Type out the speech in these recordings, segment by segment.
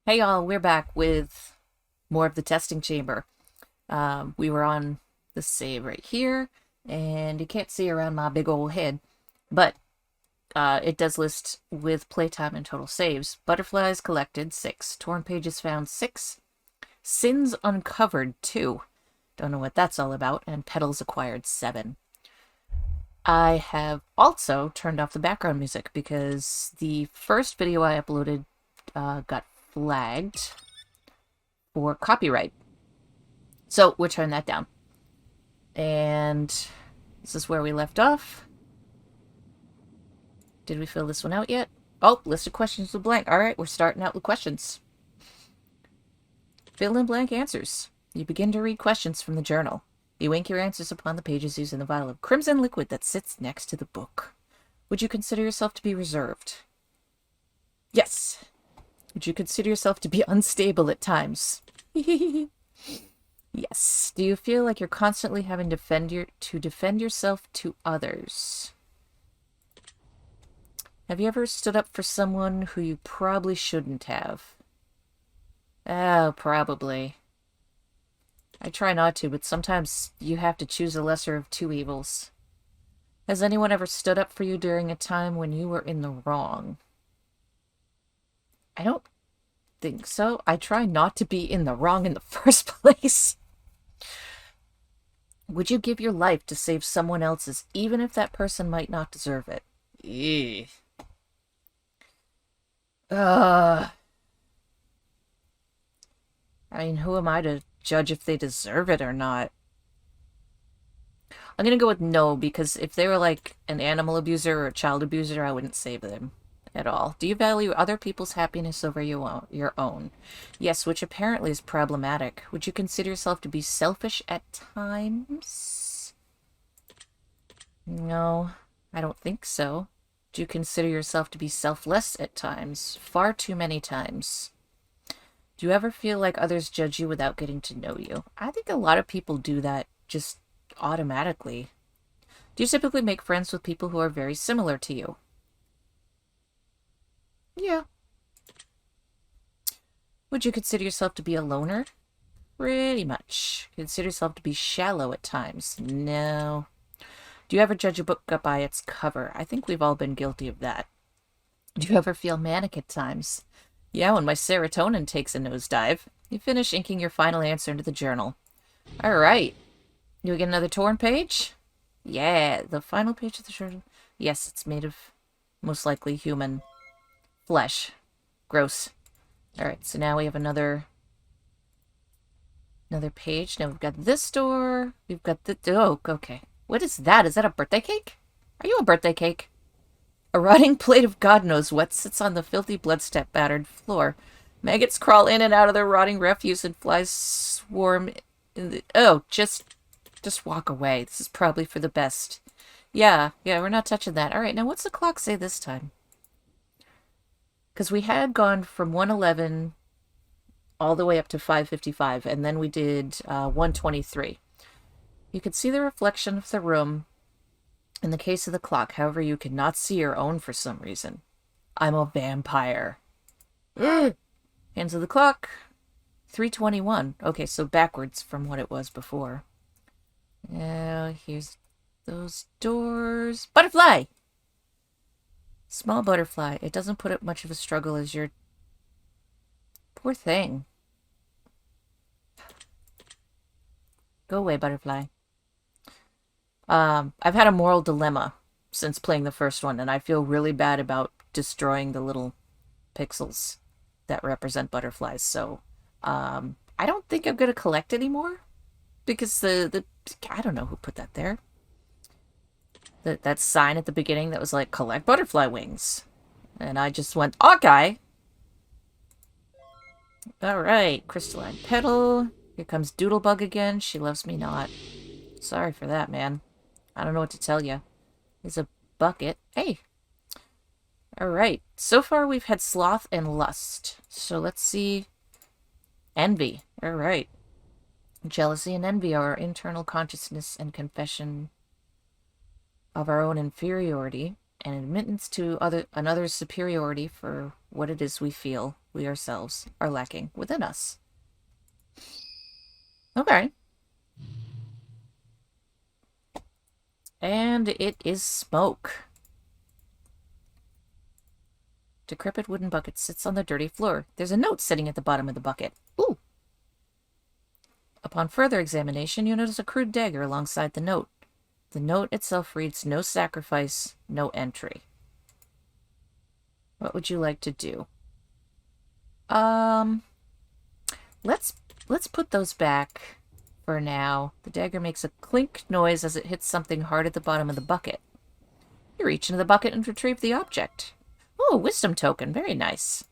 Hey y'all, we're back with more of the testing chamber. We were on the save right here, and you can't see around my big old head, but it does list with playtime and total saves. Butterflies collected, 6. Torn pages found, 6. Sins uncovered, 2. Don't know what that's all about. And petals acquired, 7. I have also turned off the background music because the first video I uploaded got flagged for copyright. So we'll turn that down. And this is where we left off. Did we fill this one out yet? Oh, list of questions with blank. All right, we're starting out with questions. Fill in blank answers. You begin to read questions from the journal. You ink your answers upon the pages using the vial of crimson liquid that sits next to the book. Would you consider yourself to be reserved? Yes. Would you consider yourself to be unstable at times? Yes. Do you feel like you're constantly having to defend yourself to others? Have you ever stood up for someone who you probably shouldn't have? Oh, probably. I try not to, but sometimes you have to choose a lesser of two evils. Has anyone ever stood up for you during a time when you were in the wrong? I don't think so. I try not to be in the wrong in the first place. Would you give your life to save someone else's, even if that person might not deserve it? Ew. I mean, who am I to judge if they deserve it or not? I'm gonna go with no, because if they were like an animal abuser or a child abuser, I wouldn't save them at all. Do you value other people's happiness over your own? Yes, which apparently is problematic. Would you consider yourself to be selfish at times? No, I don't think so. Do you consider yourself to be selfless at times? Far too many times. Do you ever feel like others judge you without getting to know you? I think a lot of people do that just automatically. Do you typically make friends with people who are very similar to you? Yeah. Would you consider yourself to be a loner? Pretty much. Consider yourself to be shallow at times? No. Do you ever judge a book by its cover? I think we've all been guilty of that. Do you ever feel manic at times? Yeah, when my serotonin takes a nosedive. You finish inking your final answer into the journal. All right. Do we get another torn page? Yeah, the final page of the journal. Yes, it's made of most likely human flesh. Gross. All right, so now we have another page. Now we've got this door. We've got the... Oh, okay. What is that? Is that a birthday cake? Are you a birthday cake? A rotting plate of God knows what sits on the filthy blood-battered floor. Maggots crawl in and out of their rotting refuse and flies swarm in the... Oh, just walk away. This is probably for the best. Yeah, we're not touching that. All right, now what's the clock say this time? Because we had gone from 111 all the way up to 555, and then we did 123. You could see the reflection of the room in the case of the clock. However, you cannot see your own for some reason. I'm a vampire. Hands of the clock. 321. Okay, so backwards from what it was before. Now, here's those doors. Butterfly! Small butterfly. It doesn't put up much of a struggle as your... Poor thing. Go away, butterfly. I've had a moral dilemma since playing the first one, and I feel really bad about destroying the little pixels that represent butterflies, so I don't think I'm going to collect anymore, because I don't know who put that there. That sign at the beginning that was like, collect butterfly wings. And I just went, okay. Alright, crystalline petal. Here comes Doodlebug again. She loves me not. Sorry for that, man. I don't know what to tell you. There's a bucket. Hey. Alright, so far we've had sloth and lust. So let's see. Envy. Alright. Jealousy and envy are our internal consciousness and confession of our own inferiority and admittance to another's superiority for what it is we feel we ourselves are lacking within us. Okay. And it is smoke. Decrepit wooden bucket sits on the dirty floor. There's a note sitting at the bottom of the bucket. Ooh. Upon further examination, you notice a crude dagger alongside the note. The note itself reads, "No sacrifice, no entry." What would you like to do? Let's put those back for now. The dagger makes a clink noise as it hits something hard at the bottom of the bucket. You reach into the bucket and retrieve the object. Oh, wisdom token. Very nice.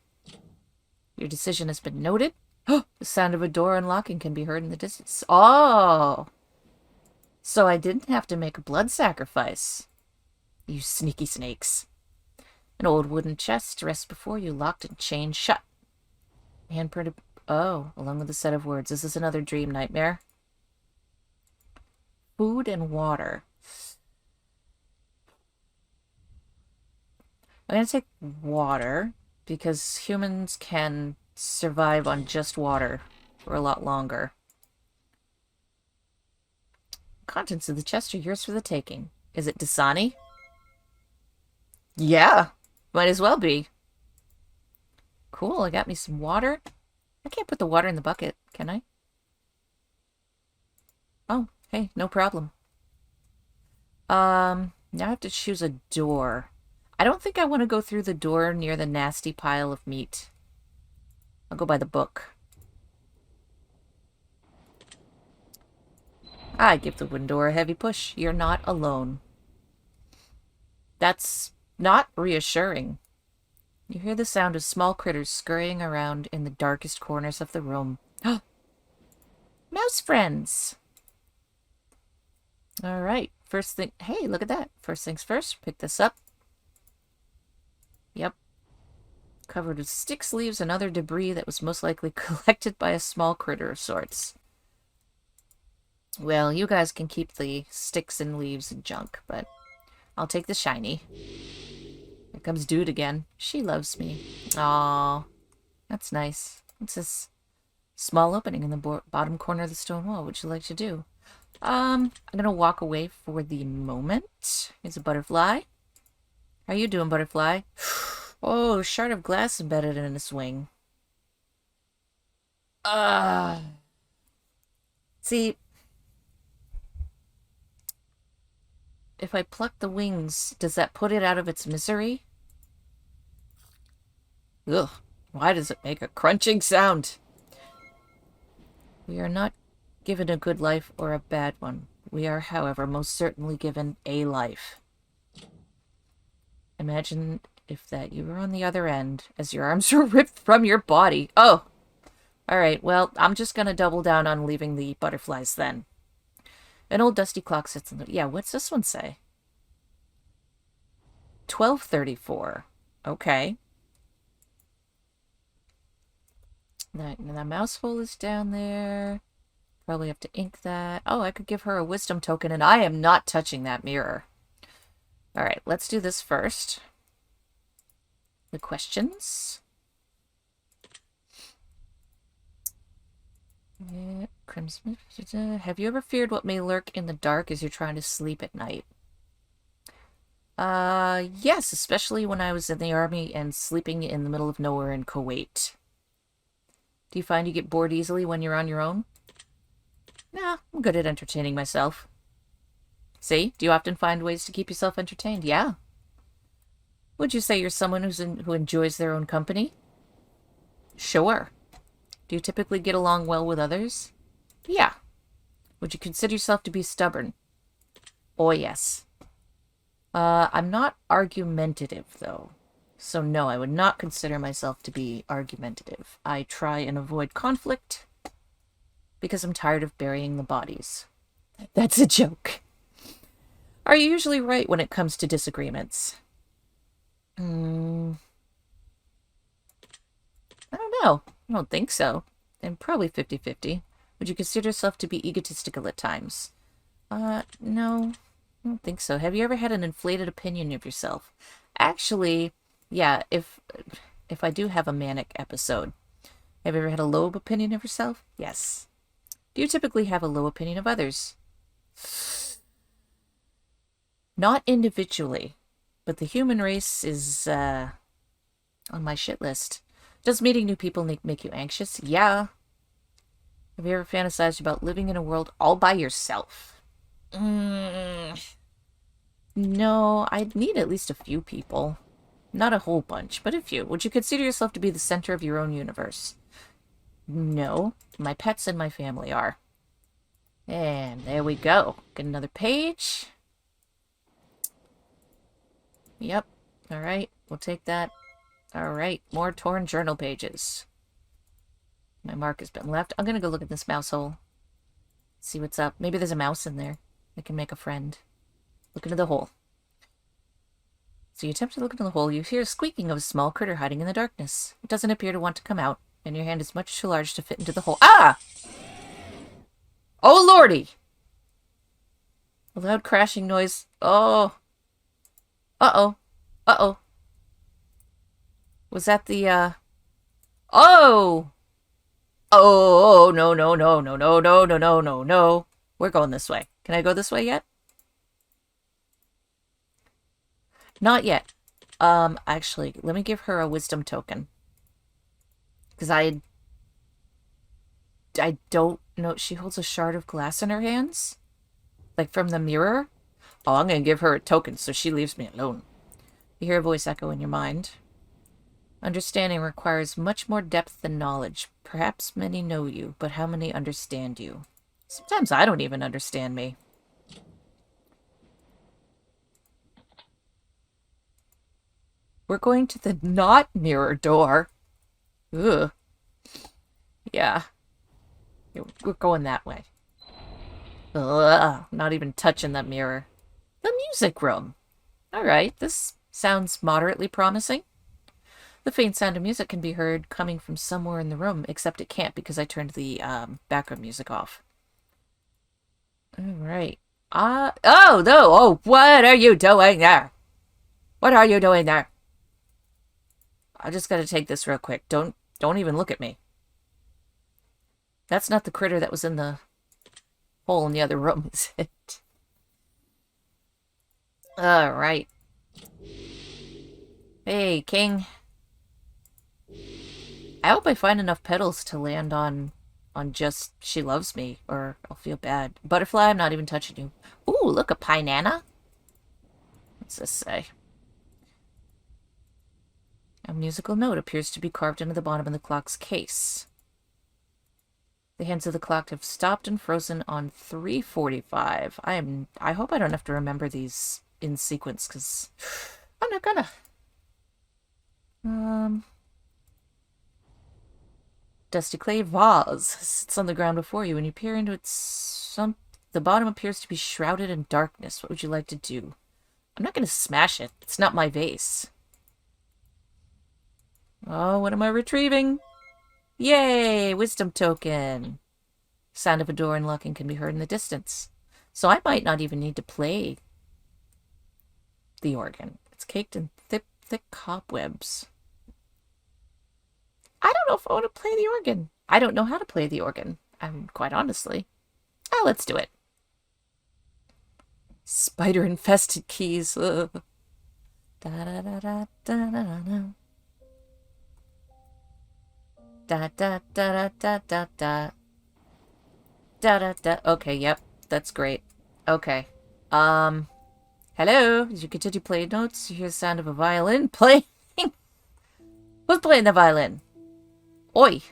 Your decision has been noted. Oh, the sound of a door unlocking can be heard in the distance. Oh! So I didn't have to make a blood sacrifice. You sneaky snakes. An old wooden chest rests before you, locked and chained shut. Handprinted... Oh, along with a set of words. Is this another dream nightmare? Food and water. I'm going to take water, because humans can survive on just water for a lot longer. Contents of the chest are yours for the taking. Is it Dasani? Yeah, might as well be. Cool, I got me some water. I can't put the water in the bucket, can I? Oh, hey, no problem. Now I have to choose a door. I don't think I want to go through the door near the nasty pile of meat. I'll go by the book. I give the wooden door a heavy push. You're not alone. That's not reassuring. You hear the sound of small critters scurrying around in the darkest corners of the room. Mouse friends! Alright, first thing... Hey, look at that. First things first, pick this up. Yep. Covered with sticks, leaves, and other debris that was most likely collected by a small critter of sorts. Well, you guys can keep the sticks and leaves and junk, but I'll take the shiny. Here comes Dude again. She loves me. Aww. That's nice. What's this? Small opening in the bottom corner of the stone wall. What would you like to do? I'm gonna walk away for the moment. Here's a butterfly. How you doing, butterfly? Oh, shard of glass embedded in a swing. See, if I pluck the wings, does that put it out of its misery? Ugh, why does it make a crunching sound? We are not given a good life or a bad one. We are, however, most certainly given a life. Imagine if that you were on the other end as your arms were ripped from your body. Oh! Alright, well, I'm just gonna double down on leaving the butterflies then. An old dusty clock sits in the... Yeah, what's this one say? 12:34. Okay. The mouse hole is down there. Probably have to ink that. Oh, I could give her a wisdom token, and I am not touching that mirror. Alright, let's do this first. The questions. Yeah, Crimson. Have you ever feared what may lurk in the dark as you're trying to sleep at night? Yes, especially when I was in the army and sleeping in the middle of nowhere in Kuwait. Do you find you get bored easily when you're on your own? Nah, I'm good at entertaining myself. See? Do you often find ways to keep yourself entertained? Yeah. Would you say you're someone who enjoys their own company? Sure. Do you typically get along well with others? Yeah. Would you consider yourself to be stubborn? Oh, yes. I'm not argumentative, though. So no, I would not consider myself to be argumentative. I try and avoid conflict because I'm tired of burying the bodies. That's a joke. Are you usually right when it comes to disagreements? I don't know. I don't think so. And probably 50-50. Would you consider yourself to be egotistical at times? No. I don't think so. Have you ever had an inflated opinion of yourself? Actually, yeah, if I do have a manic episode. Have you ever had a low opinion of yourself? Yes. Do you typically have a low opinion of others? Not individually, but the human race is on my shit list. Does meeting new people make you anxious? Yeah. Have you ever fantasized about living in a world all by yourself? No, I'd need at least a few people. Not a whole bunch, but a few. Would you consider yourself to be the center of your own universe? No, my pets and my family are. And there we go. Get another page. Yep. Alright, we'll take that. Alright, more torn journal pages. My mark has been left. I'm gonna go look at this mouse hole. See what's up. Maybe there's a mouse in there. I can make a friend. Look into the hole. So you attempt to look into the hole. You hear a squeaking of a small critter hiding in the darkness. It doesn't appear to want to come out, and your hand is much too large to fit into the hole. Ah! Oh, lordy! A loud crashing noise. Oh. Uh-oh. Uh-oh. Was that the, Oh! Oh, no, no, no, no, no, no, no, no, no, no. We're going this way. Can I go this way yet? Not yet. Actually, let me give her a wisdom token. Because I don't know. She holds a shard of glass in her hands? Like from the mirror? Oh, I'm going to give her a token so she leaves me alone. You hear a voice echo in your mind. Understanding requires much more depth than knowledge. Perhaps many know you, but how many understand you? Sometimes I don't even understand me. We're going to the not mirror door. Ugh. Yeah. We're going that way. Ugh. Not even touching that mirror. The music room. Alright, this sounds moderately promising. The faint sound of music can be heard coming from somewhere in the room, except it can't because I turned the background music off. Alright. Oh, no! Oh, what are you doing there? What are you doing there? I just gotta take this real quick. Don't even look at me. That's not the critter that was in the hole in the other room, is it? Alright. Hey, King. I hope I find enough petals to land on just she loves me, or I'll feel bad. Butterfly, I'm not even touching you. Ooh, look, a pinana. What's this say? A musical note appears to be carved into the bottom of the clock's case. The hands of the clock have stopped and frozen on 3:45. I hope I don't have to remember these in sequence, because I'm not gonna. Dusty clay vase sits on the ground before you, and you peer into its the bottom appears to be shrouded in darkness. What would you like to do? I'm not gonna smash it. It's not my vase. Oh, what am I retrieving? Yay! Wisdom token. Sound of a door unlocking can be heard in the distance. So I might not even need to play the organ. It's caked in thick cobwebs. I don't know if I want to play the organ. I don't know how to play the organ. Quite honestly. Oh, let's do it. Spider-infested keys. Da da da da da da da. Da da da da da da da da da. Okay, yep, that's great. Okay. Hello. As you continue playing notes, you hear the sound of a violin playing. Who's playing the violin? Oi.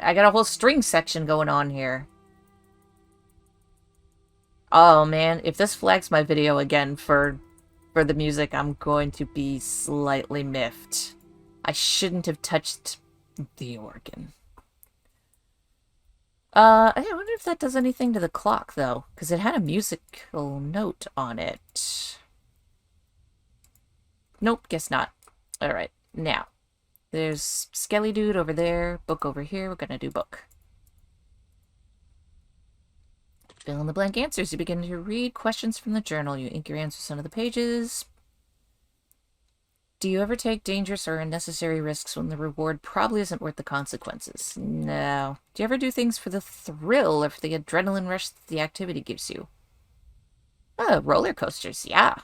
I got a whole string section going on here. Oh man, if this flags my video again for the music, I'm going to be slightly miffed. I shouldn't have touched the organ. I wonder if that does anything to the clock, though, because it had a musical note on it. Nope, guess not. Alright, now. There's Skelly Dude over there, book over here. We're gonna do book. Fill in the blank answers. You begin to read questions from the journal. You ink your answers onto the pages. Do you ever take dangerous or unnecessary risks when the reward probably isn't worth the consequences? No. Do you ever do things for the thrill or for the adrenaline rush that the activity gives you? Oh, roller coasters, yeah.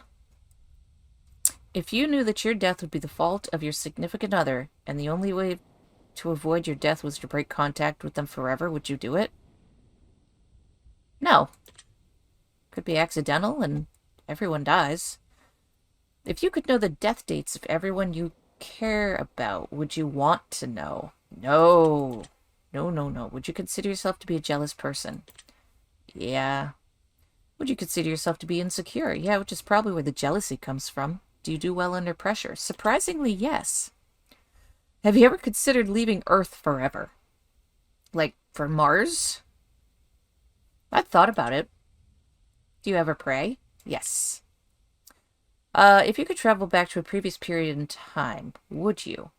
If you knew that your death would be the fault of your significant other, and the only way to avoid your death was to break contact with them forever, would you do it? No. Could be accidental, and everyone dies. If you could know the death dates of everyone you care about, would you want to know? No. No, no, no. Would you consider yourself to be a jealous person? Yeah. Would you consider yourself to be insecure? Yeah, which is probably where the jealousy comes from. Do you do well under pressure? Surprisingly, yes. Have you ever considered leaving Earth forever? Like, for Mars? I've thought about it. Do you ever pray? Yes. If you could travel back to a previous period in time, would you?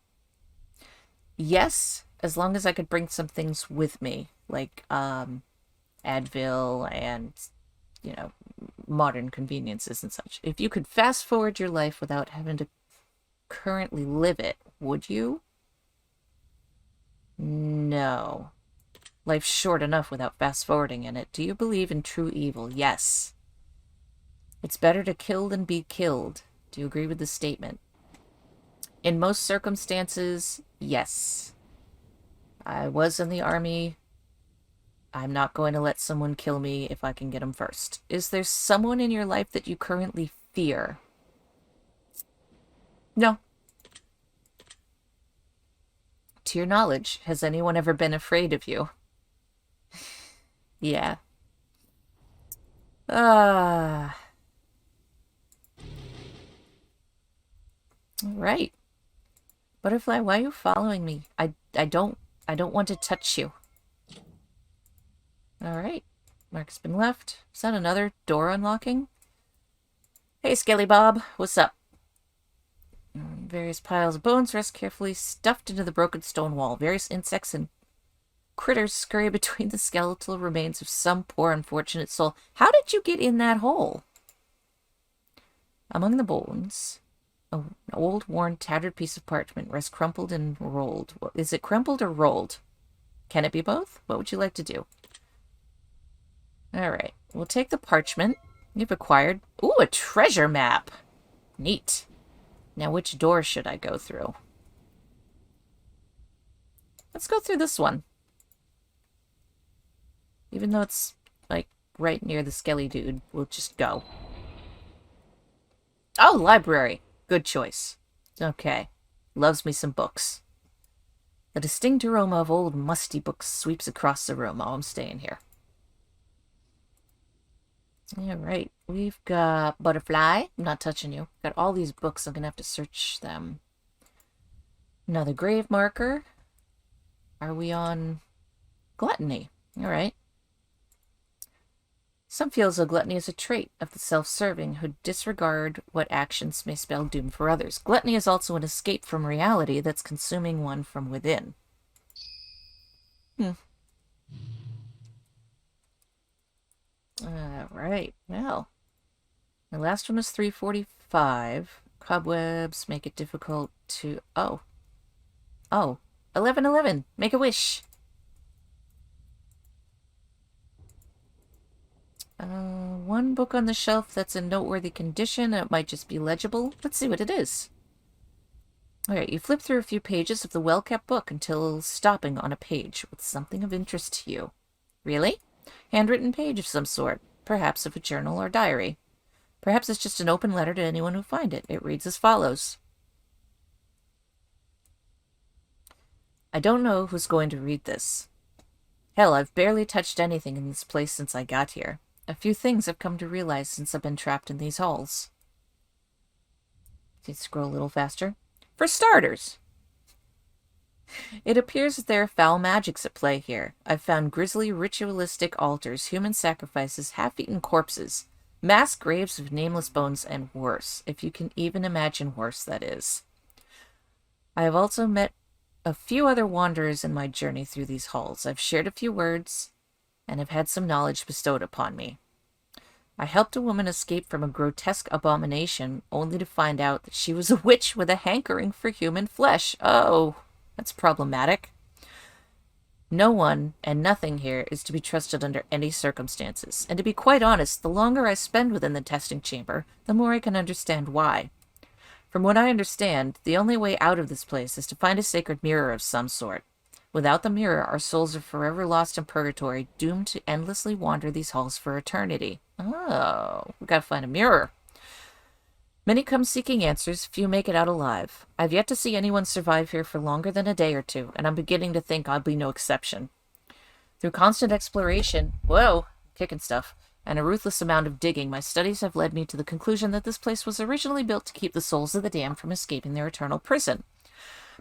Yes, as long as I could bring some things with me, like, Advil and, you know, modern conveniences and such. If you could fast forward your life without having to currently live it, would you? No. Life's short enough without fast forwarding in it. Do you believe in true evil? Yes. It's better to kill than be killed. Do you agree with this statement? In most circumstances, yes. I was in the army. I'm not going to let someone kill me if I can get them first. Is there someone in your life that you currently fear? No. To your knowledge, has anyone ever been afraid of you? Yeah. Right. Butterfly, why are you following me? I don't want to touch you. Alright. Mark's been left. Is that another door unlocking? Hey, Skelly Bob. What's up? Various piles of bones rest carefully stuffed into the broken stone wall. Various insects and critters scurry between the skeletal remains of some poor unfortunate soul. How did you get in that hole? Among the bones, an old, worn, tattered piece of parchment rests crumpled and rolled. Is it crumpled or rolled? Can it be both? What would you like to do? Alright, we'll take the parchment. You've acquired... Ooh, a treasure map! Neat. Now, which door should I go through? Let's go through this one. Even though it's, like, right near the skelly dude, we'll just go. Oh, library! Good choice. Okay. Loves me some books. The distinct aroma of old, musty books sweeps across the room. Oh, I'm staying here. Alright, we've got Butterfly. I'm not touching you. Got all these books. I'm gonna have to search them. Another grave marker. Are we on gluttony? Alright. Some feel as though gluttony is a trait of the self-serving who disregard what actions may spell doom for others. Gluttony is also an escape from reality that's consuming one from within. Alright, well. The last one was 345. Cobwebs make it difficult to... Oh. 1111. Make a wish. One book on the shelf that's in noteworthy condition. It might just be legible. Let's see what it is. Alright, you flip through a few pages of the well-kept book until stopping on a page with something of interest to you. Really? Handwritten page of some sort. Perhaps of a journal or diary. Perhaps it's just an open letter to anyone who find it. It reads as follows. I don't know who's going to read this. Hell, I've barely touched anything in this place since I got here. A few things I've come to realize since I've been trapped in these halls. Can you scroll a little faster? For starters, it appears that there are foul magics at play here. I've found grisly ritualistic altars, human sacrifices, half-eaten corpses, mass graves of nameless bones, and worse. If you can even imagine worse, that is. I have also met a few other wanderers in my journey through these halls. I've shared a few words, and have had some knowledge bestowed upon me. I helped a woman escape from a grotesque abomination, only to find out that she was a witch with a hankering for human flesh. Oh, that's problematic. No one and nothing here is to be trusted under any circumstances, and to be quite honest, the longer I spend within the testing chamber, the more I can understand why. From what I understand, the only way out of this place is to find a sacred mirror of some sort. Without the mirror, our souls are forever lost in purgatory, doomed to endlessly wander these halls for eternity. Oh, we gotta find a mirror. Many come seeking answers, few make it out alive. I've yet to see anyone survive here for longer than a day or two, and I'm beginning to think I'll be no exception. Through constant exploration, whoa, kicking stuff, and a ruthless amount of digging, my studies have led me to the conclusion that this place was originally built to keep the souls of the damned from escaping their eternal prison.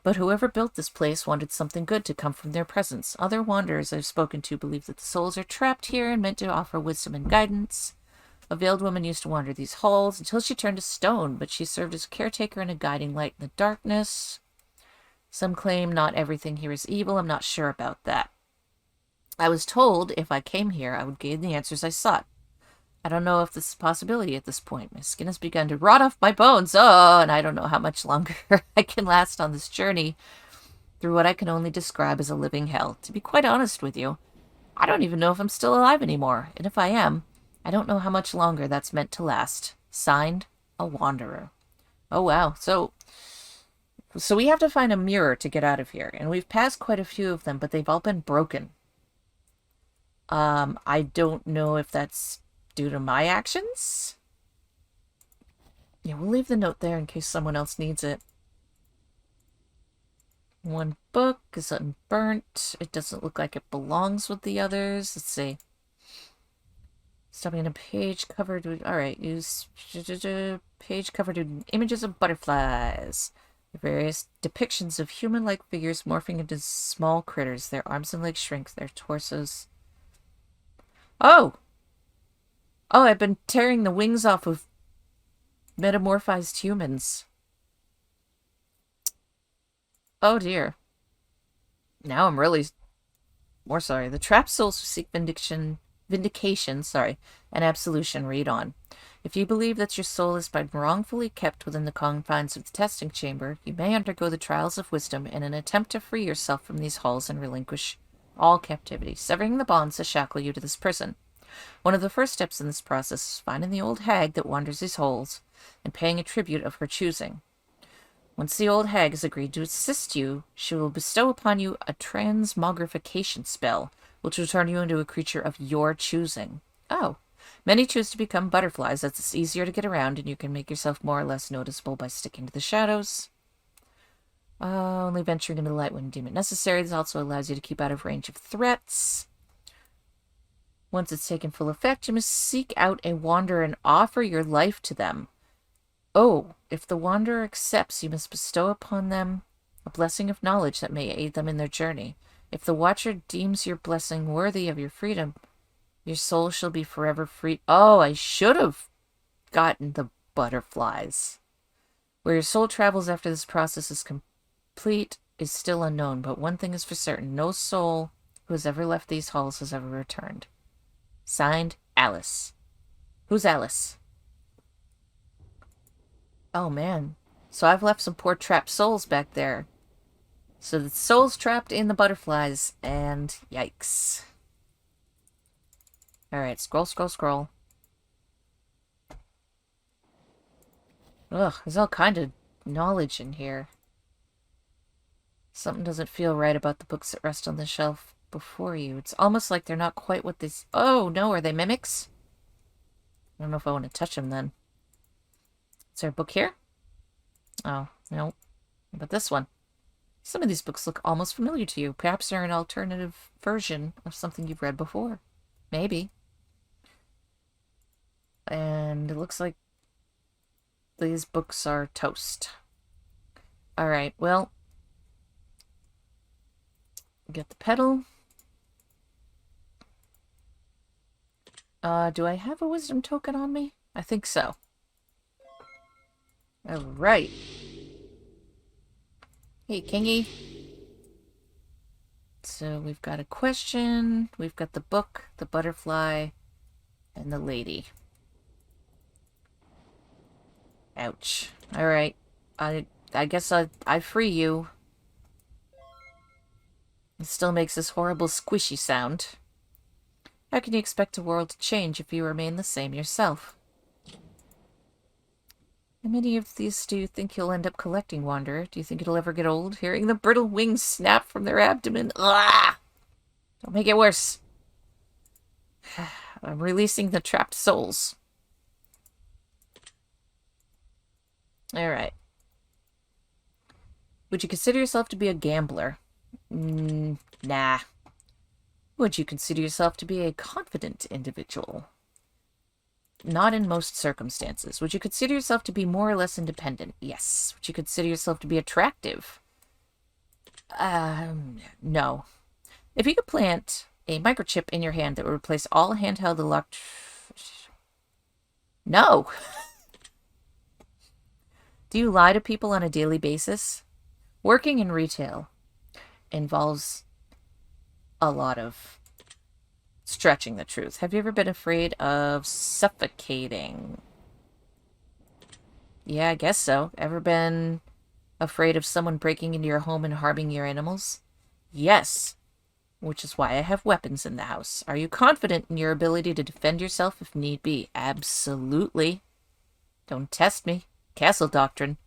But whoever built this place wanted something good to come from their presence. Other wanderers I've spoken to believe that the souls are trapped here and meant to offer wisdom and guidance. A veiled woman used to wander these halls until she turned to stone, but she served as a caretaker and a guiding light in the darkness. Some claim not everything here is evil. I'm not sure about that. I was told if I came here, I would gain the answers I sought. I don't know if this is a possibility at this point. My skin has begun to rot off my bones. Oh, and I don't know how much longer I can last on this journey through what I can only describe as a living hell. To be quite honest with you, I don't even know if I'm still alive anymore. And if I am, I don't know how much longer that's meant to last. Signed, a wanderer. Oh, wow. So we have to find a mirror to get out of here. And we've passed quite a few of them, but they've all been broken. I don't know if that's due to my actions. Yeah, we'll leave the note there in case someone else needs it. One book is unburnt. It doesn't look like it belongs with the others. Let's see. Stopping in a page covered with... Alright, use... Page covered in images of butterflies. Various depictions of human-like figures morphing into small critters. Their arms and legs shrink. Their torsos... Oh! Oh, I've been tearing the wings off of metamorphized humans. Oh dear. Now I'm really more sorry. The trapped souls who seek vindication, and absolution, read on. If you believe that your soul has been wrongfully kept within the confines of the testing chamber, you may undergo the trials of wisdom in an attempt to free yourself from these halls and relinquish all captivity, severing the bonds that shackle you to this prison. One of the first steps in this process is finding the old hag that wanders these halls and paying a tribute of her choosing. Once the old hag has agreed to assist you, she will bestow upon you a transmogrification spell, which will turn you into a creature of your choosing. Oh. Many choose to become butterflies, as it's easier to get around, and you can make yourself more or less noticeable by sticking to the shadows. Only venturing into the light when you deem it necessary. This also allows you to keep out of range of threats. Once it's taken full effect, you must seek out a wanderer and offer your life to them. Oh, if the wanderer accepts, you must bestow upon them a blessing of knowledge that may aid them in their journey. If the watcher deems your blessing worthy of your freedom, your soul shall be forever free. Oh, I should have gotten the butterflies. Where your soul travels after this process is complete is still unknown, but one thing is for certain. No soul who has ever left these halls has ever returned. Signed, Alice. Who's Alice? Oh, man. So I've left some poor trapped souls back there. So the soul's trapped in the butterflies, and yikes. Alright, scroll, scroll, scroll. Ugh, there's all kind of knowledge in here. Something doesn't feel right about the books that rest on the shelf before you. It's almost like they're not quite what this... Oh, no, are they mimics? I don't know if I want to touch them then. Is there a book here? Oh, no. But this one. Some of these books look almost familiar to you. Perhaps they're an alternative version of something you've read before. Maybe. And it looks like these books are toast. Alright, well. Get the pedal. Do I have a wisdom token on me? I think so. Alright. Hey, Kingy. So we've got a question, we've got the book, the butterfly, and the lady. Ouch. Alright. I guess I free you. It still makes this horrible squishy sound. How can you expect a world to change if you remain the same yourself? How many of these do you think you'll end up collecting, Wanderer? Do you think it'll ever get old, hearing the brittle wings snap from their abdomen? Ugh! Don't make it worse. I'm releasing the trapped souls. Alright. Would you consider yourself to be a gambler? Nah. Would you consider yourself to be a confident individual? Not in most circumstances. Would you consider yourself to be more or less independent? Yes. Would you consider yourself to be attractive? No. If you could plant a microchip in your hand that would replace all handheld No! Do you lie to people on a daily basis? Working in retail involves a lot of stretching the truth. Have you ever been afraid of suffocating? Yeah, I guess so. Ever been afraid of someone breaking into your home and harming your animals? Yes. Which is why I have weapons in the house. Are you confident in your ability to defend yourself if need be? Absolutely. Don't test me. Castle doctrine.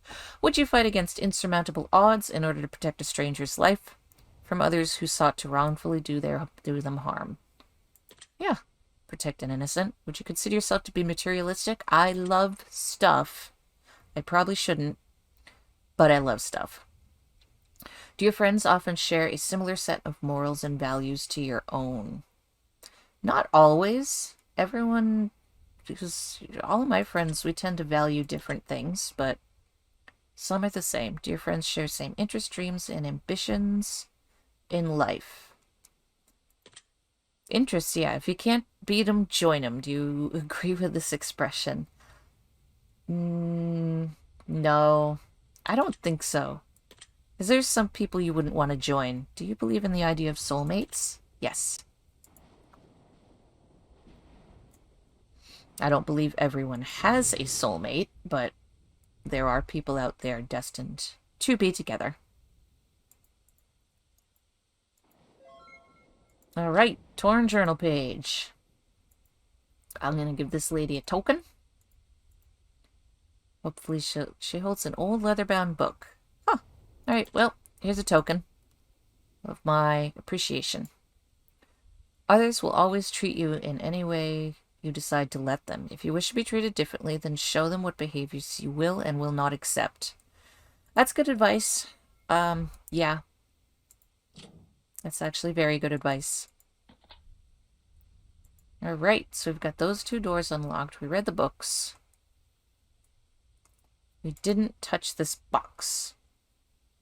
Would you fight against insurmountable odds in order to protect a stranger's life from others who sought to wrongfully do them harm? Yeah. Protect an innocent. Would you consider yourself to be materialistic? I love stuff. I probably shouldn't, but I love stuff. Do your friends often share a similar set of morals and values to your own? Not always. Everyone, because all of my friends, we tend to value different things, but some are the same. Do your friends share same interests, dreams, and ambitions in life? Interests, yeah. If you can't beat them, join them. Do you agree with this expression? No, I don't think so. Because there's some people you wouldn't want to join. Do you believe in the idea of soulmates? Yes. I don't believe everyone has a soulmate, but there are people out there destined to be together. Alright, torn journal page. I'm gonna give this lady a token. Hopefully she holds an old leather-bound book. Huh. Alright, well, here's a token of my appreciation. Others will always treat you in any way you decide to let them. If you wish to be treated differently, then show them what behaviors you will and will not accept. That's good advice. Yeah. That's actually very good advice. Alright, so we've got those two doors unlocked. We read the books. We didn't touch this box.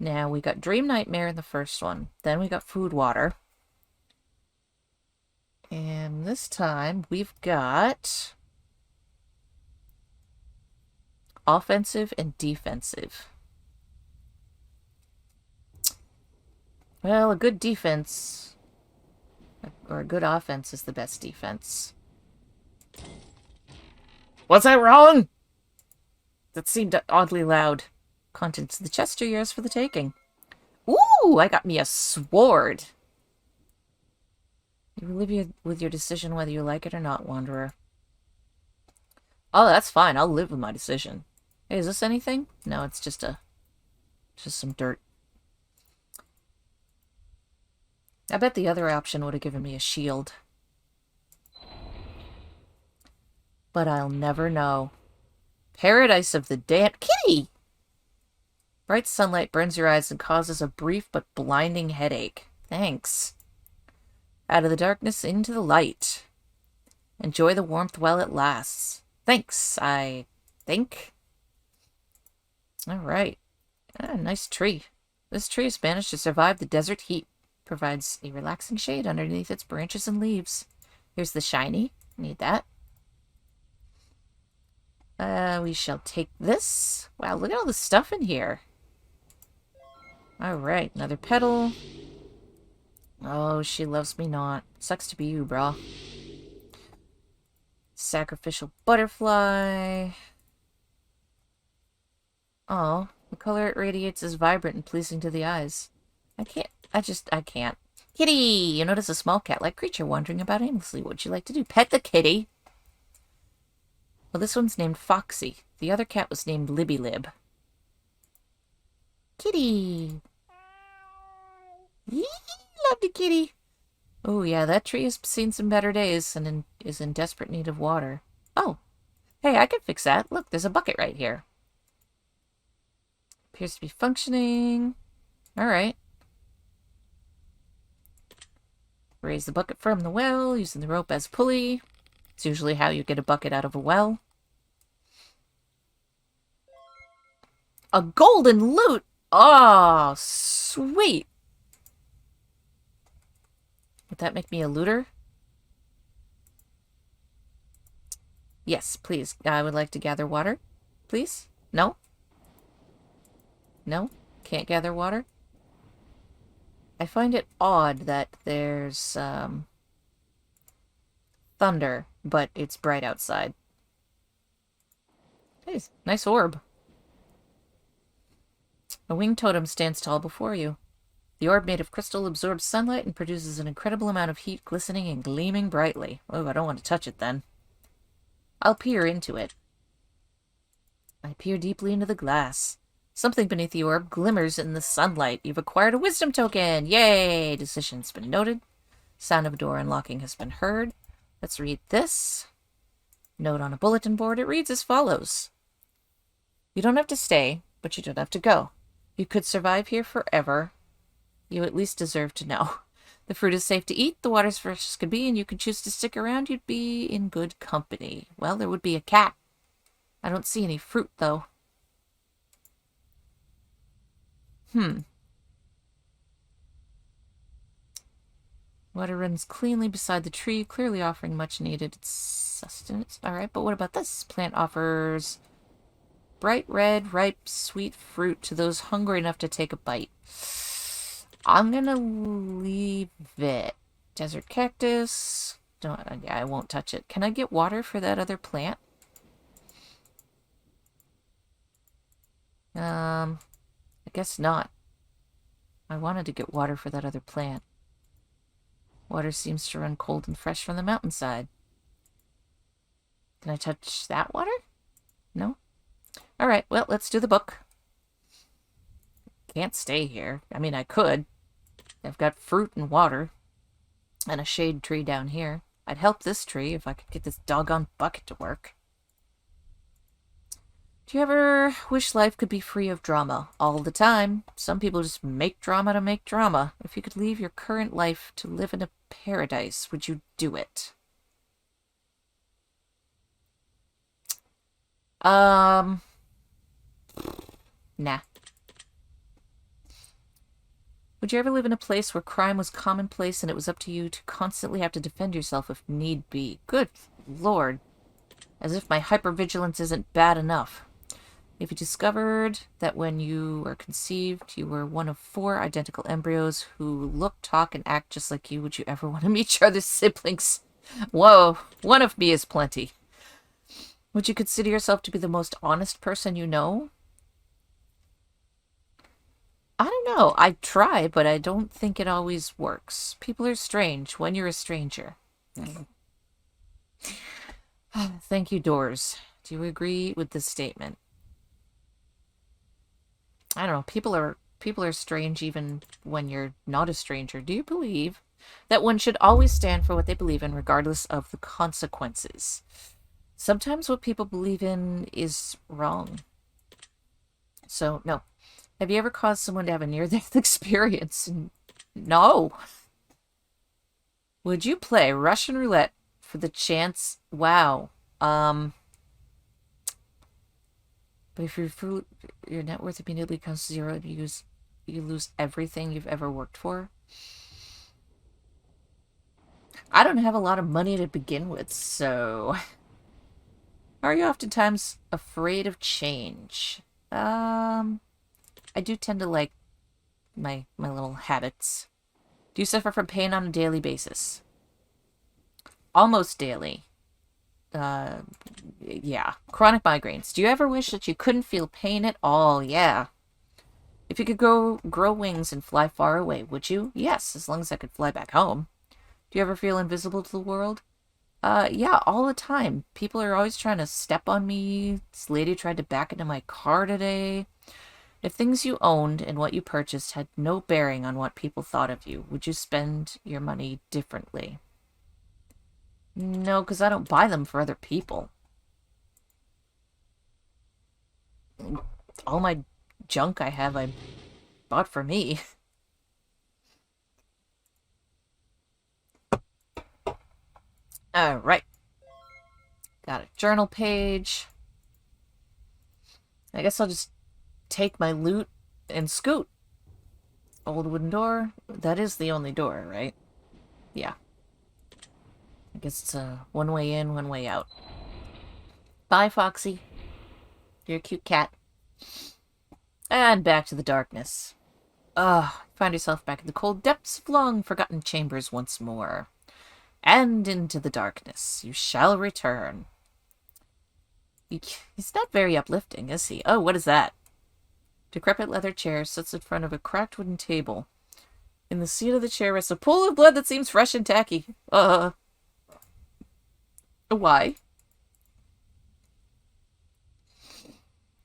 Now, we got Dream Nightmare in the first one. Then we got Food Water. And this time, we've got offensive and defensive. Well, a good defense, or a good offense is the best defense. Was I wrong? That seemed oddly loud. Contents of the chest are yours for the taking. Ooh, I got me a sword. You will live with your decision whether you like it or not, Wanderer. Oh, that's fine. I'll live with my decision. Hey, is this anything? No, it's just some dirt. I bet the other option would have given me a shield. But I'll never know. Paradise of the Damned. Kitty! Bright sunlight burns your eyes and causes a brief but blinding headache. Thanks. Out of the darkness into the light. Enjoy the warmth while it lasts. Thanks, I think. Alright. Nice tree. This tree has managed to survive the desert heat. Provides a relaxing shade underneath its branches and leaves. Here's the shiny. Need that. We shall take this. Wow, look at all the stuff in here. Alright, another petal. Oh, she loves me not. Sucks to be you, brah. Sacrificial butterfly. Oh, the color it radiates is vibrant and pleasing to the eyes. I can't. Kitty! You notice a small cat-like creature wandering about aimlessly. What would you like to do? Pet the kitty? Well, this one's named Foxy. The other cat was named Libby Lib. Kitty! Yee! Love the kitty! Oh, yeah, that tree has seen some better days and is in desperate need of water. Oh, hey, I can fix that. Look, there's a bucket right here. Appears to be functioning. Alright. Raise the bucket from the well, using the rope as pulley. It's usually how you get a bucket out of a well. A golden lute! Oh, sweet! Would that make me a looter? Yes, please. I would like to gather water. Please? No? No? Can't gather water? I find it odd that there's, thunder, but it's bright outside. Hey, nice orb. A winged totem stands tall before you. The orb made of crystal absorbs sunlight and produces an incredible amount of heat, glistening and gleaming brightly. Oh, I don't want to touch it then. I'll peer into it. I peer deeply into the glass. Something beneath the orb glimmers in the sunlight. You've acquired a wisdom token! Yay! Decision's been noted. Sound of a door unlocking has been heard. Let's read this. Note on a bulletin board. It reads as follows. You don't have to stay, but you don't have to go. You could survive here forever. You at least deserve to know. The fruit is safe to eat, the water's fresh as could be, and you can choose to stick around. You'd be in good company. Well, there would be a cat. I don't see any fruit, though. Water runs cleanly beside the tree, clearly offering much needed sustenance. Alright, but what about this? Plant offers bright red, ripe, sweet fruit to those hungry enough to take a bite. I'm gonna leave it. Desert cactus. Don't. Yeah, I won't touch it. Can I get water for that other plant? I guess not. I wanted to get water for that other plant. Water seems to run cold and fresh from the mountainside. Can I touch that water? No? Alright, well, let's do the book. Can't stay here. I mean, I could. I've got fruit and water. And a shade tree down here. I'd help this tree if I could get this doggone bucket to work. Do you ever wish life could be free of drama all the time? Some people just make drama to make drama. If you could leave your current life to live in a paradise, would you do it? Nah. Would you ever live in a place where crime was commonplace and it was up to you to constantly have to defend yourself if need be? Good Lord. As if my hypervigilance isn't bad enough. If you discovered that when you were conceived, you were one of 4 identical embryos who look, talk, and act just like you, would you ever want to meet your other siblings? Whoa, one of me is plenty. Would you consider yourself to be the most honest person you know? I don't know. I try, but I don't think it always works. People are strange when you're a stranger. Thank you, Doors. Do you agree with this statement? I don't know. People are strange even when you're not a stranger. Do you believe that one should always stand for what they believe in, regardless of the consequences? Sometimes what people believe in is wrong. So, no. Have you ever caused someone to have a near-death experience? No. Would you play Russian roulette for the chance? Wow. But if your net worth immediately comes to 0, you lose everything you've ever worked for. I don't have a lot of money to begin with, so... Are you oftentimes afraid of change? I do tend to like my little habits. Do you suffer from pain on a daily basis? Almost daily. Yeah. Chronic migraines. Do you ever wish that you couldn't feel pain at all? Yeah. If you could grow wings and fly far away, would you? Yes, as long as I could fly back home. Do you ever feel invisible to the world? Yeah, all the time. People are always trying to step on me. This lady tried to back into my car today. If things you owned and what you purchased had no bearing on what people thought of you, would you spend your money differently? No, because I don't buy them for other people. All my junk I bought for me. Alright. Got a journal page. I guess I'll just take my loot and scoot. Old wooden door. That is the only door, right? Yeah. I guess it's a one way in, one way out. Bye, Foxy. You're a cute cat. And back to the darkness. Find yourself back in the cold depths of long-forgotten chambers once more. And into the darkness you shall return. He's not very uplifting, is he? Oh, what is that? Decrepit leather chair sits in front of a cracked wooden table. In the seat of the chair rests a pool of blood that seems fresh and tacky. Why?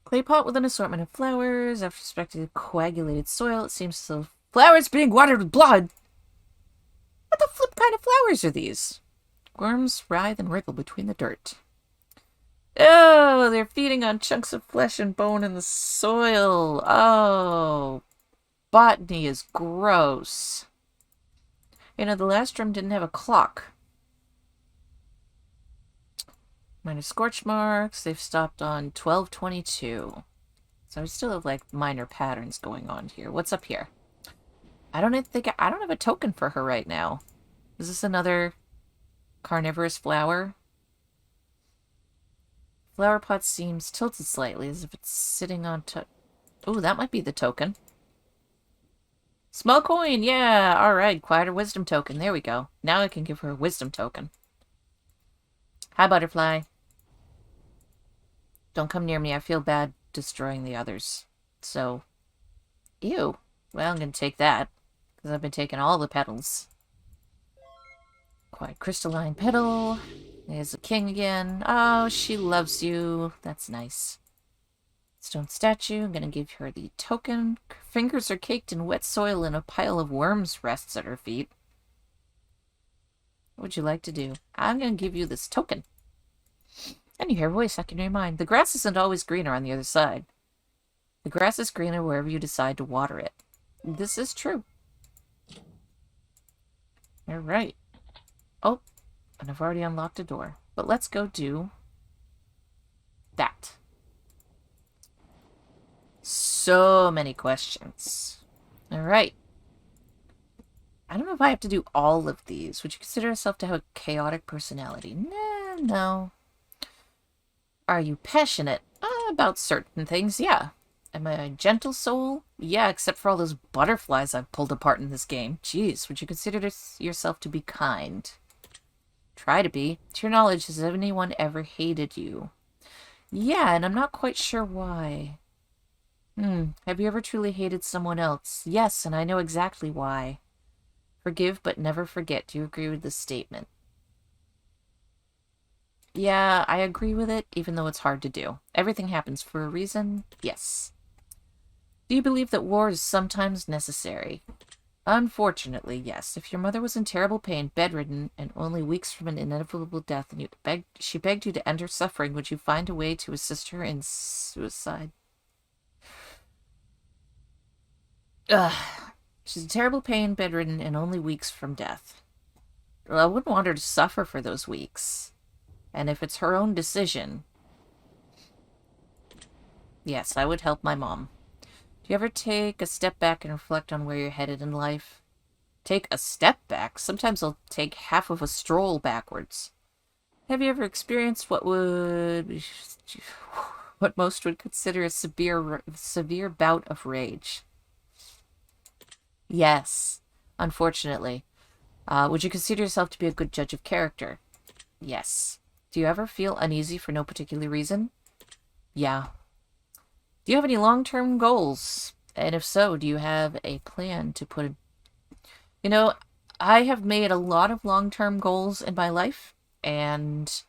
Clay pot with an assortment of flowers. After suspected coagulated soil, it seems as though flowers being watered with blood. What the flip kind of flowers are these? Worms writhe and wriggle between the dirt. Oh, they're feeding on chunks of flesh and bone in the soil. Oh, botany is gross. You know, the last room didn't have a clock. Minor scorch marks. They've stopped on 12:22. So we still have, like, minor patterns going on here. What's up here? I don't have a token for her right now. Is this another carnivorous flower? Flower pot seems tilted slightly, as if it's sitting on top. Oh, that might be the token. Small coin, yeah! Alright, quieter wisdom token. There we go. Now I can give her a wisdom token. Hi, butterfly. Don't come near me. I feel bad destroying the others. So, ew. Well, I'm gonna take that, because I've been taking all the petals. Quiet crystalline petal. There's a king again. Oh, she loves you. That's nice. Stone statue. I'm gonna give her the token. Fingers are caked in wet soil and a pile of worms rests at her feet. What would you like to do? I'm gonna give you this token. And you hear a voice I can remind. The grass isn't always greener on the other side. The grass is greener wherever you decide to water it. This is true. Alright. Oh, and I've already unlocked a door. But let's go do that. So many questions. Alright. I don't know if I have to do all of these. Would you consider yourself to have a chaotic personality? Nah, no. Are you passionate? About certain things, yeah. Am I a gentle soul? Yeah, except for all those butterflies I've pulled apart in this game. Jeez, would you consider yourself to be kind? Try to be. To your knowledge, has anyone ever hated you? Yeah, and I'm not quite sure why. Have you ever truly hated someone else? Yes, and I know exactly why. Forgive but never forget. Do you agree with this statement? Yeah, I agree with it, even though it's hard to do. Everything happens for a reason. Yes. Do you believe that war is sometimes necessary? Unfortunately, yes. If your mother was in terrible pain, bedridden, and only weeks from an inevitable death, and she begged you to end her suffering, would you find a way to assist her in suicide? Ugh. She's in terrible pain, bedridden, and only weeks from death. Well, I wouldn't want her to suffer for those weeks. And if it's her own decision, yes, I would help my mom. Do you ever take a step back and reflect on where you're headed in life? Take a step back? Sometimes I'll take half of a stroll backwards. Have you ever experienced what most would consider a severe bout of rage? Yes. unfortunately. Would you consider yourself to be a good judge of character? Yes. Do you ever feel uneasy for no particular reason? Yeah. Do you have any long-term goals? And if so, do you have a plan to put... You know, I have made a lot of long-term goals in my life, and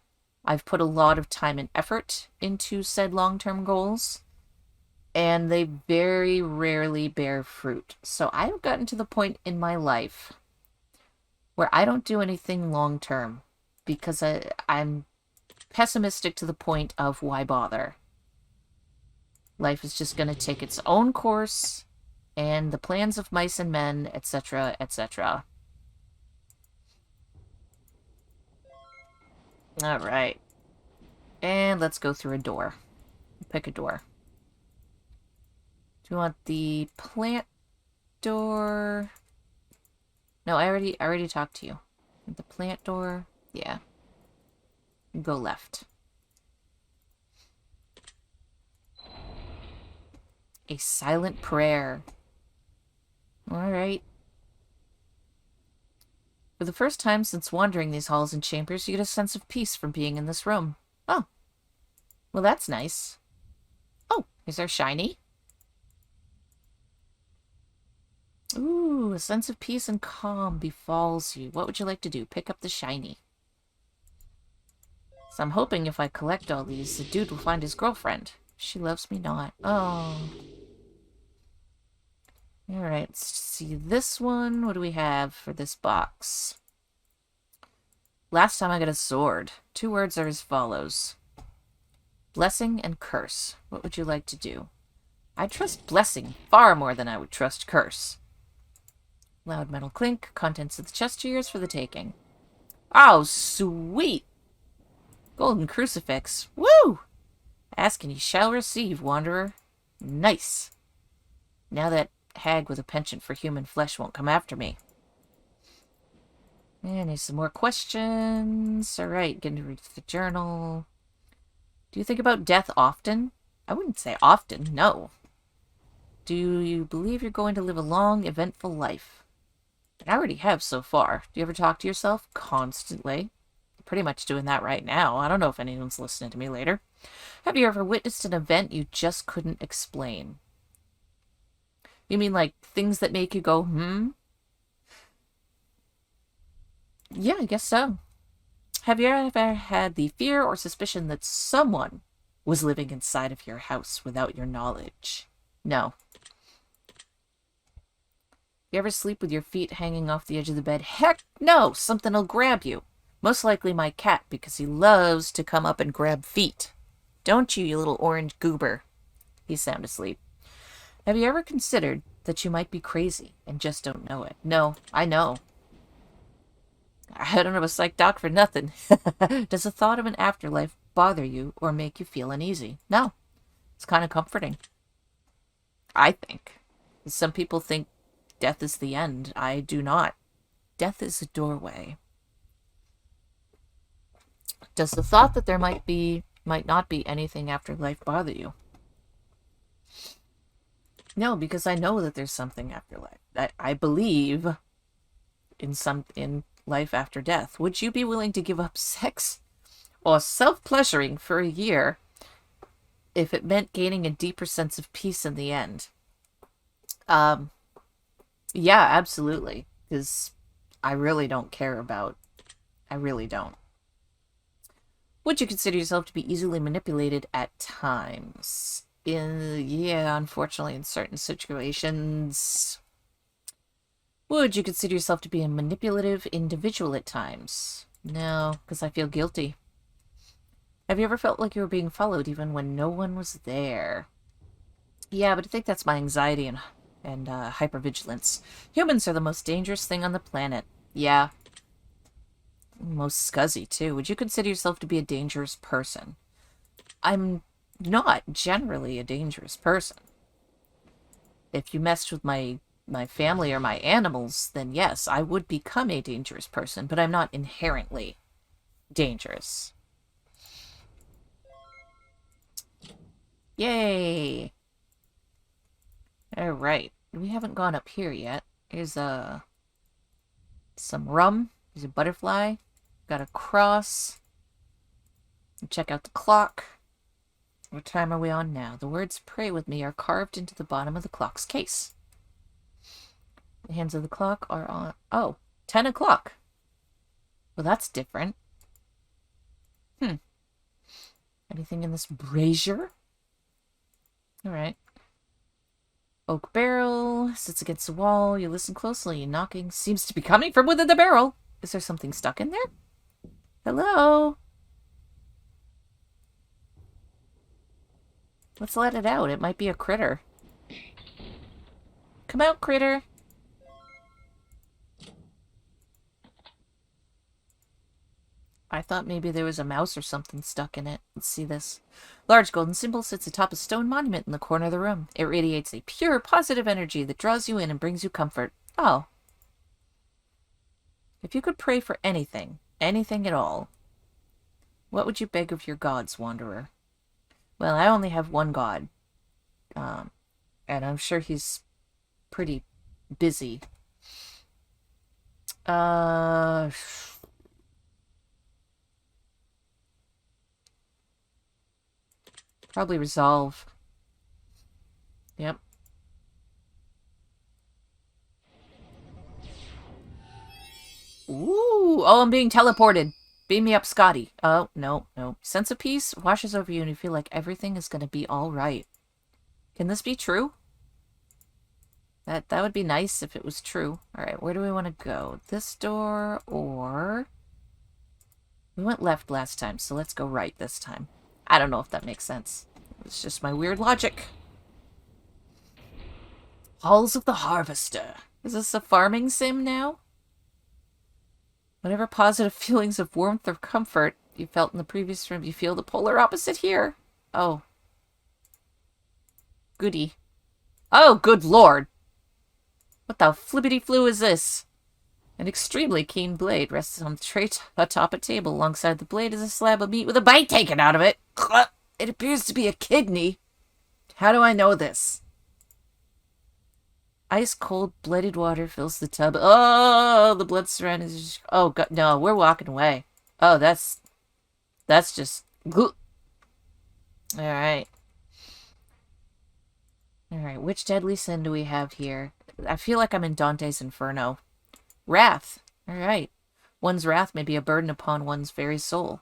I've put a lot of time and effort into said long-term goals, and they very rarely bear fruit. So I've gotten to the point in my life where I don't do anything long-term because I'm pessimistic to the point of why bother. Life is just going to take its own course, and the plans of mice and men, etc., etc. All right. And let's go through a door. Pick a door. Do you want the plant door? No, I already talked to you. The plant door? Yeah. Go left. A silent prayer. All right. For the first time since wandering these halls and chambers, you get a sense of peace from being in this room. Oh. Well, that's nice. Oh, is there shiny? Ooh, a sense of peace and calm befalls you. What would you like to do? Pick up the shiny. So I'm hoping if I collect all these, the dude will find his girlfriend. She loves me not. Oh. Alright, let's see this one. What do we have for this box? Last time I got a sword. 2 words are as follows. Blessing and curse. What would you like to do? I trust blessing far more than I would trust curse. Loud metal clink. Contents of the chest are yours for the taking. Oh, sweet! Golden crucifix. Woo! Ask and ye shall receive, wanderer. Nice. Now that hag with a penchant for human flesh won't come after me. And there's some more questions. Alright, getting to read the journal. Do you think about death often? I wouldn't say often, no. Do you believe you're going to live a long, eventful life? I already have so far. Do you ever talk to yourself? Constantly. I'm pretty much doing that right now. I don't know if anyone's listening to me later. Have you ever witnessed an event you just couldn't explain? You mean like things that make you go, hmm? Yeah, I guess so. Have you ever had the fear or suspicion that someone was living inside of your house without your knowledge? No. You ever sleep with your feet hanging off the edge of the bed? Heck no! Something'll grab you. Most likely my cat, because he loves to come up and grab feet. Don't you, you little orange goober? He's sound asleep. Have you ever considered that you might be crazy and just don't know it? No, I know. I don't have a psych doc for nothing. Does the thought of an afterlife bother you or make you feel uneasy? No. It's kind of comforting. I think. Some people think death is the end. I do not. Death is a doorway. Does the thought that there might not be anything after life bother you? No, because I know that there's something after life. I believe in life after death. Would you be willing to give up sex or self-pleasuring for a year if it meant gaining a deeper sense of peace in the end? Yeah, absolutely. Because I really don't care about... I really don't. Would you consider yourself to be easily manipulated at times? Yeah, unfortunately, in certain situations. Would you consider yourself to be a manipulative individual at times? No, because I feel guilty. Have you ever felt like you were being followed even when no one was there? Yeah, but I think that's my anxiety and hypervigilance. Humans are the most dangerous thing on the planet. Yeah. Most scuzzy, too. Would you consider yourself to be a dangerous person? I'm not generally a dangerous person. If you messed with my family or my animals, then yes, I would become a dangerous person, but I'm not inherently dangerous. Yay! Alright, we haven't gone up here yet. Here's a Some rum. There's a butterfly. Got a cross. Check out the clock. What time are we on now? The words "pray with me" are carved into the bottom of the clock's case. The hands of the clock are on... Oh, 10 o'clock. Well, that's different. Anything in this brazier? Alright. Oak barrel sits against the wall. You listen closely. Knocking seems to be coming from within the barrel. Is there something stuck in there? Hello? Let's let it out. It might be a critter. Come out, critter. I thought maybe there was a mouse or something stuck in it. Let's see this. Large golden symbol sits atop a stone monument in the corner of the room. It radiates a pure, positive energy that draws you in and brings you comfort. Oh. If you could pray for anything, anything at all, what would you beg of your gods, Wanderer? Well, I only have one god. And I'm sure he's pretty busy. Probably resolve. Yep. Ooh! Oh, I'm being teleported. Beam me up, Scotty. Oh, no. Sense of peace washes over you and you feel like everything is going to be alright. Can this be true? That would be nice if it was true. Alright, where do we want to go? This door or... We went left last time, so let's go right this time. I don't know if that makes sense. It's just my weird logic. Halls of the Harvester. Is this a farming sim now? Whatever positive feelings of warmth or comfort you felt in the previous room, you feel the polar opposite here. Oh. Goody. Oh, good lord. What the flippity-flu is this? An extremely keen blade rests on the tray atop a table. Alongside the blade is a slab of meat with a bite taken out of it. It appears to be a kidney. How do I know this? Ice-cold, blooded water fills the tub. Oh, the blood surroundings. Oh, God, no, we're walking away. Oh, that's just... Alright. Alright, which deadly sin do we have here? I feel like I'm in Dante's Inferno. Wrath. Alright. One's wrath may be a burden upon one's very soul,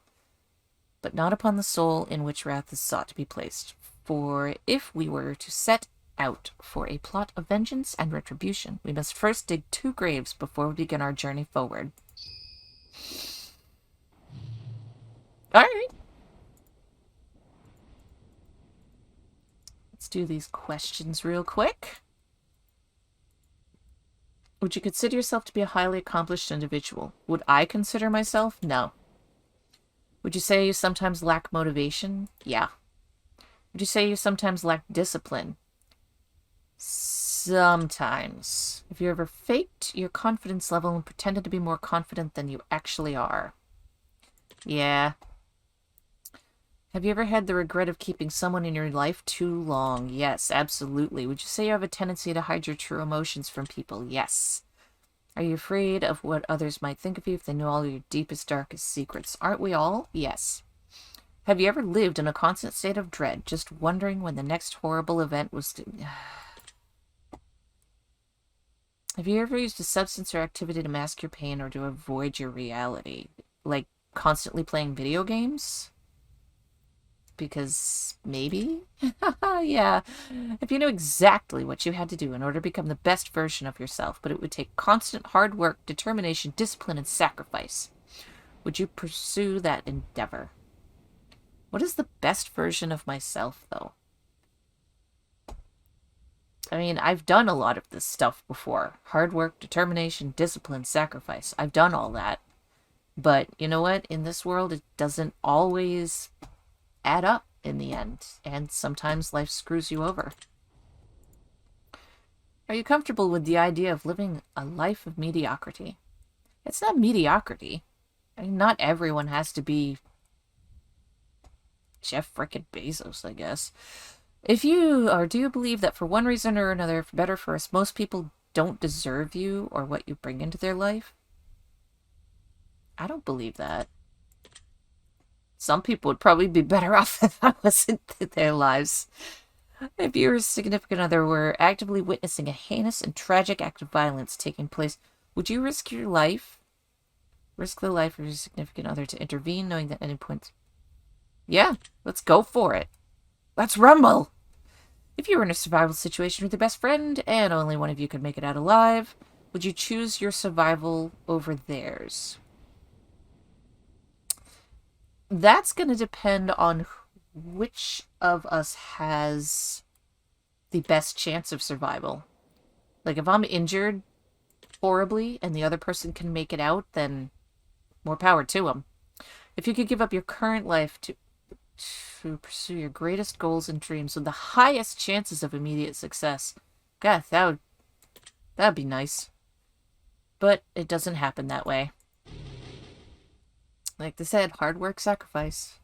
but not upon the soul in which wrath is sought to be placed. For if we were to set out for a plot of vengeance and retribution, we must first dig 2 graves before we begin our journey forward. Alright. Let's do these questions real quick. Would you consider yourself to be a highly accomplished individual? Would I consider myself? No. Would you say you sometimes lack motivation? Yeah. Would you say you sometimes lack discipline? Sometimes. Have you ever faked your confidence level and pretended to be more confident than you actually are? Yeah. Have you ever had the regret of keeping someone in your life too long? Yes, absolutely. Would you say you have a tendency to hide your true emotions from people? Yes. Are you afraid of what others might think of you if they know all your deepest, darkest secrets? Aren't we all? Yes. Have you ever lived in a constant state of dread, just wondering when the next horrible event was to... Have you ever used a substance or activity to mask your pain or to avoid your reality? Like constantly playing video games? Because maybe? Yeah. If you knew exactly what you had to do in order to become the best version of yourself, but it would take constant hard work, determination, discipline, and sacrifice, would you pursue that endeavor? What is the best version of myself, though? I mean, I've done a lot of this stuff before. Hard work, determination, discipline, sacrifice. I've done all that. But you know what? In this world, it doesn't always add up in the end. And sometimes life screws you over. Are you comfortable with the idea of living a life of mediocrity? It's not mediocrity. I mean, not everyone has to be Jeff frickin' Bezos, I guess. If you, or do you believe that for one reason or another, for better for us, most people don't deserve you or what you bring into their life? I don't believe that. Some people would probably be better off if that wasn't their lives. If your significant other were actively witnessing a heinous and tragic act of violence taking place, would you risk your life? Risk the life of your significant other to intervene, knowing that at any point... Yeah, let's go for it. Let's rumble! If you were in a survival situation with your best friend, and only one of you could make it out alive, would you choose your survival over theirs? That's going to depend on which of us has the best chance of survival. Like, if I'm injured horribly and the other person can make it out, then more power to them. If you could give up your current life to pursue your greatest goals and dreams with the highest chances of immediate success, God, that'd be nice. But it doesn't happen that way. Like they said, hard work, sacrifice.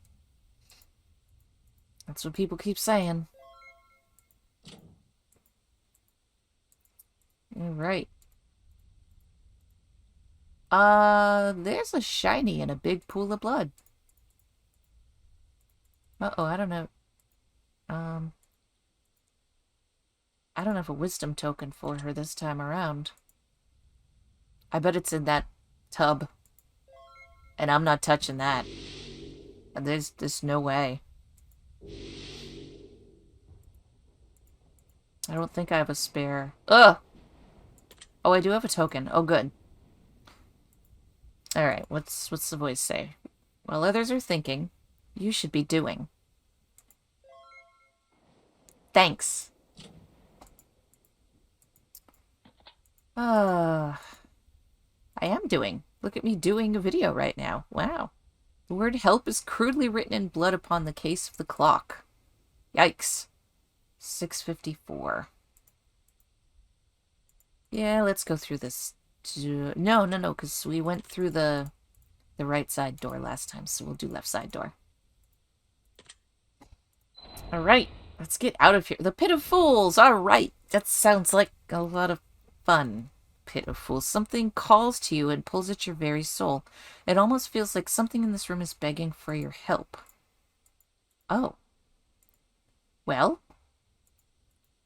That's what people keep saying. Alright. There's a shiny in a big pool of blood. Uh-oh, I don't know. I don't have a wisdom token for her this time around. I bet it's in that tub. And I'm not touching that. There's no way. I don't think I have a spare. Ugh! Oh, I do have a token. Oh, good. Alright, what's the voice say? While others are thinking, you should be doing. Thanks. I am doing. Look at me doing a video right now. Wow. The word help is crudely written in blood upon the case of the clock. Yikes. 6:54. Yeah, let's go through this. No, because we went through the right side door last time, so we'll do left side door. Alright, let's get out of here. The Pit of Fools! Alright, that sounds like a lot of fun. Pit of Fools. Something calls to you and pulls at your very soul. It almost feels like something in this room is begging for your help. Oh. Well,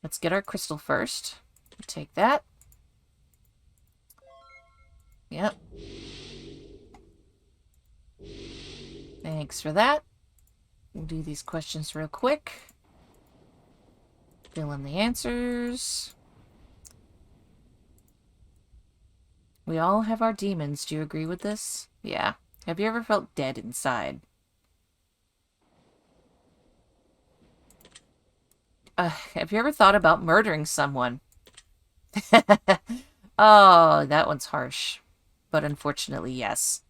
let's get our crystal first. Take that. Yep. Thanks for that. We'll do these questions real quick. Fill in the answers. We all have our demons. Do you agree with this? Yeah. Have you ever felt dead inside? Have you ever thought about murdering someone? Oh, that one's harsh. But unfortunately, yes.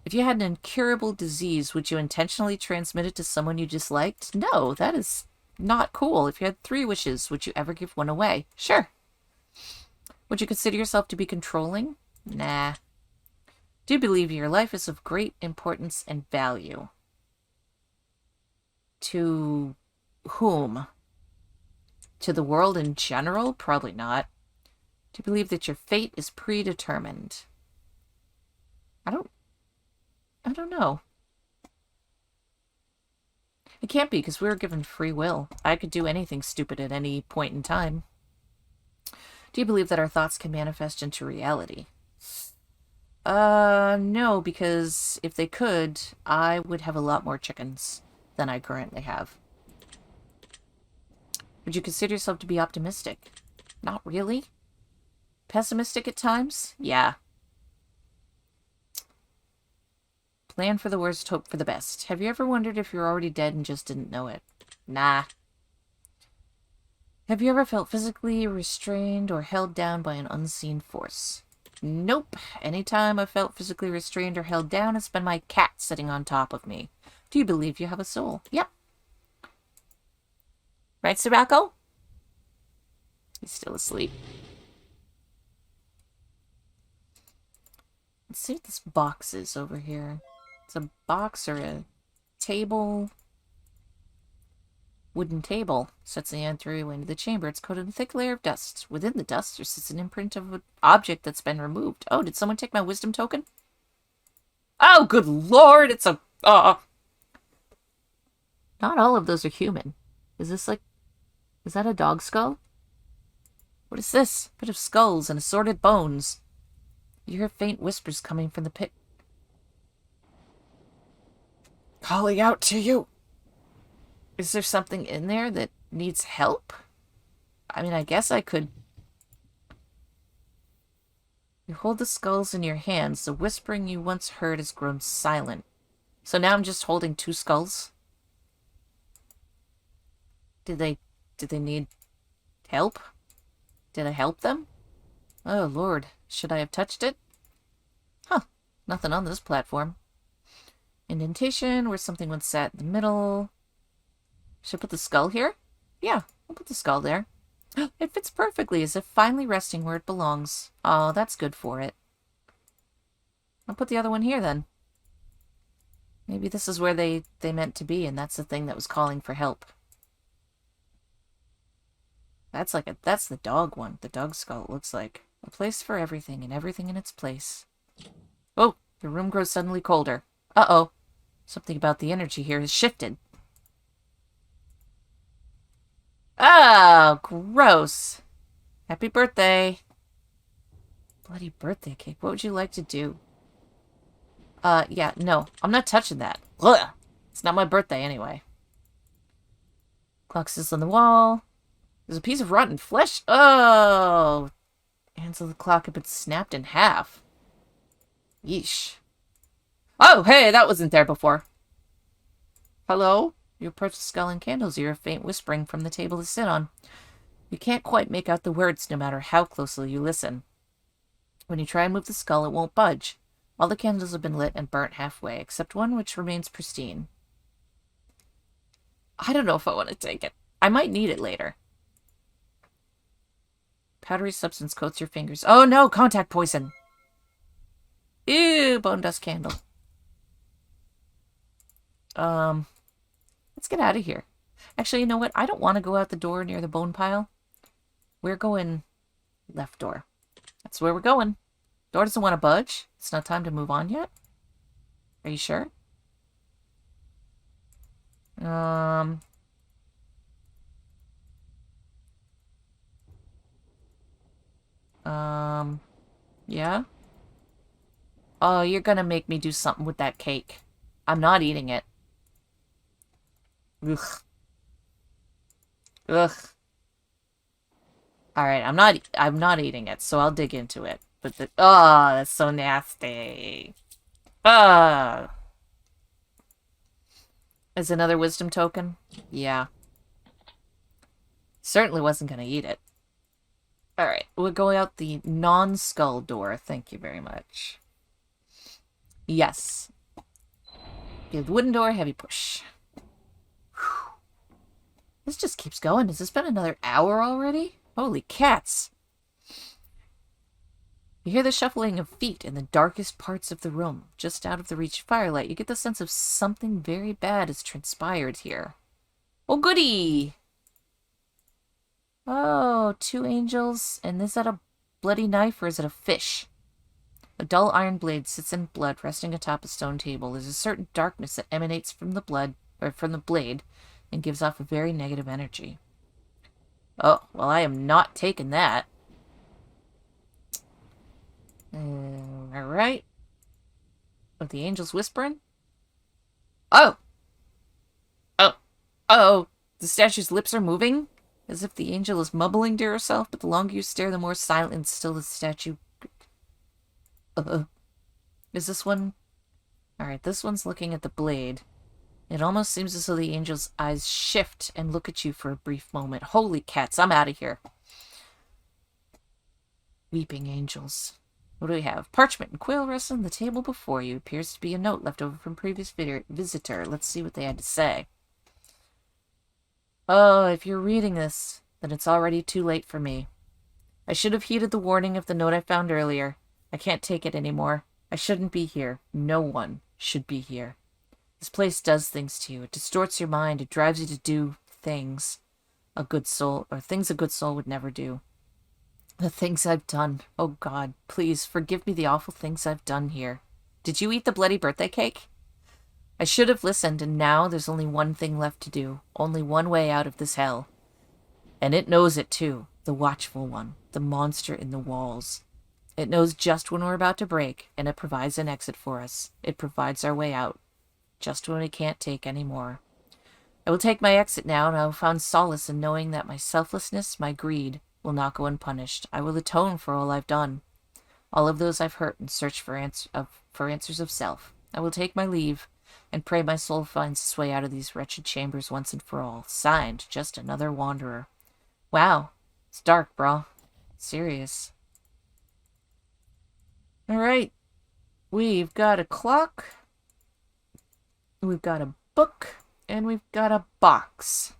If you had an incurable disease, would you intentionally transmit it to someone you disliked? No, that is not cool. If you had 3 wishes, would you ever give one away? Sure. Would you consider yourself to be controlling? Nah. Do you believe your life is of great importance and value? To whom? To the world in general? Probably not. Do you believe that your fate is predetermined? I don't know. It can't be, because we were given free will. I could do anything stupid at any point in time. Do you believe that our thoughts can manifest into reality? No, because if they could, I would have a lot more chickens than I currently have. Would you consider yourself to be optimistic? Not really. Pessimistic at times? Yeah. Plan for the worst, hope for the best. Have you ever wondered if you're already dead and just didn't know it? Nah. Have you ever felt physically restrained or held down by an unseen force? Nope. Anytime I felt physically restrained or held down, it's been my cat sitting on top of me. Do you believe you have a soul? Yep. Right, Sirocco? He's still asleep. Let's see what this box is over here. It's a box or a table. Wooden table. Sets the entryway into the chamber. It's coated in a thick layer of dust. Within the dust, there sits an imprint of an object that's been removed. Oh, did someone take my wisdom token? Oh, good lord, it's a... Not all of those are human. Is this like... Is that a dog skull? What is this? A bit of skulls and assorted bones. You hear faint whispers coming from the pit. Calling out to you. Is there something in there that needs help? I mean, I guess I could... You hold the skulls in your hands. The whispering you once heard has grown silent. So now I'm just holding two skulls? Did they need help? Did I help them? Oh, Lord. Should I have touched it? Huh. Nothing on this platform. Indentation where something once sat in the middle. Should I put the skull here? Yeah, I'll put the skull there. It fits perfectly, as if finally resting where it belongs. Oh, that's good for it. I'll put the other one here, then. Maybe this is where they meant to be, and that's the thing that was calling for help. That's the dog one. The dog skull, it looks like. A place for everything, and everything in its place. Oh, the room grows suddenly colder. Uh-oh. Something about the energy here has shifted. Oh, gross. Happy birthday. Bloody birthday cake. What would you like to do? Yeah, no. I'm not touching that. Ugh. It's not my birthday anyway. Clock sits on the wall. There's a piece of rotten flesh. Oh! Hands of the clock have been snapped in half. Yeesh. Oh, hey, that wasn't there before. Hello? You approach the skull and candles. You hear faint whispering from the table to sit on. You can't quite make out the words no matter how closely you listen. When you try and move the skull, it won't budge. All the candles have been lit and burnt halfway, except one which remains pristine. I don't know if I want to take it. I might need it later. Powdery substance coats your fingers. Oh no, contact poison. Ew, bone dust candle. Let's get out of here. Actually, you know what? I don't want to go out the door near the bone pile. We're going left door. That's where we're going. Door doesn't want to budge. It's not time to move on yet. Are you sure? Yeah? Oh, you're gonna make me do something with that cake. I'm not eating it. Ugh. Ugh. Alright, I'm not eating it, so I'll dig into it. But oh, that's so nasty. Is another wisdom token? Yeah. Certainly wasn't gonna eat it. Alright, we'll go out the non-skull door. Thank you very much. Yes. Big wooden door, heavy push. Whew. This just keeps going. Has this been another hour already? Holy cats. You hear the shuffling of feet in the darkest parts of the room, just out of the reach of firelight. You get the sense of something very bad has transpired here. Oh, goody! Oh, two angels. And is that a bloody knife or is it a fish? A dull iron blade sits in blood, resting atop a stone table. There's a certain darkness that emanates from the blood, or from the blade, and gives off a very negative energy. Oh, well, I am not taking that. Alright. Are the angels whispering? Oh! Oh! Oh! The statue's lips are moving? As if the angel is mumbling to herself, but the longer you stare, the more silent and still the statue... Is this one... Alright, this one's looking at the blade. It almost seems as though the angel's eyes shift and look at you for a brief moment. Holy cats, I'm out of here. Weeping angels. What do we have? Parchment and quill rest on the table before you. Appears to be a note left over from previous visitor. Let's see what they had to say. Oh, if you're reading this, then it's already too late for me. I should have heeded the warning of the note I found earlier. I can't take it anymore. I shouldn't be here. No one should be here. This place does things to you. It distorts your mind. It drives you to do things a good soul would never do. The things I've done. Oh God, please forgive me the awful things I've done here. Did you eat the bloody birthday cake? I should have listened, and now there's only one thing left to do. Only one way out of this hell. And it knows it, too. The watchful one. The monster in the walls. It knows just when we're about to break, and it provides an exit for us. It provides our way out. Just when we can't take any more. I will take my exit now, and I will find solace in knowing that my selflessness, my greed, will not go unpunished. I will atone for all I've done. All of those I've hurt, and search for answers of self. I will take my leave, and pray my soul finds its way out of these wretched chambers once and for all. Signed, just another wanderer. Wow. It's dark, bro. Serious. Alright. We've got a clock. We've got a book. And we've got a box.